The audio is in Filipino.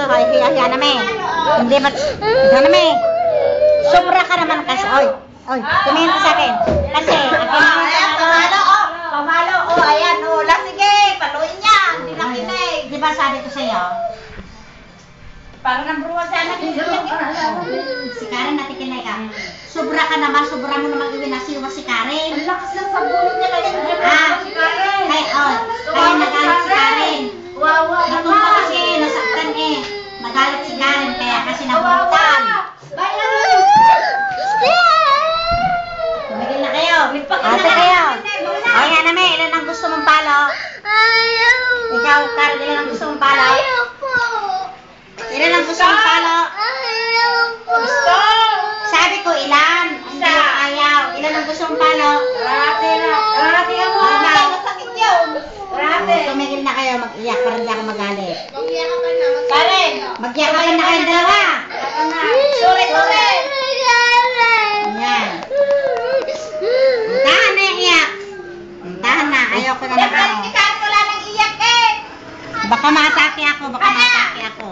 dito. Hiya na me. Hindi ba? Hiya na me. Sobra ka naman kasi. Oy, tumingin ka sa akin. Kasi, Pamalo, ayan, sige, paluin niya. Hindi na kinig. di ba sabi ko sa'yo? Parang nambruwa sana. Si Karen natikinay ka. Sobra ka naman, sobra mo naman iwinasiwa si Karen. Ang lakas lang sa bulit niya kaya si Karen. Kaya nagalit si Karen. Wawa Natumpa kasi, nasaktan eh. Nagalit si Karen, kaya kasi nabutan. Tumigil na kayo. Ate kayo. O yan na may, ilan ang gusto mong palo? Ikaw, Karen, ilan ang gusto mong palo? Ilan ang gusto mong palo? Gusto! Sabi ko ilan. Hindi Isa. ayaw. Ilan ang gusto mong palo? Rati ang mo. Masakit yun. Tumigil na kayo, mag-iyak para hindi ako magalit. Karen! Magyakapan na kayong dalawa. Sorry! Yan. Tahan na yung iyak. Tahan na, ayaw ko na Karen, ako. si Karen wala nang iyak eh! Baka maatake ako, baka maatake ako.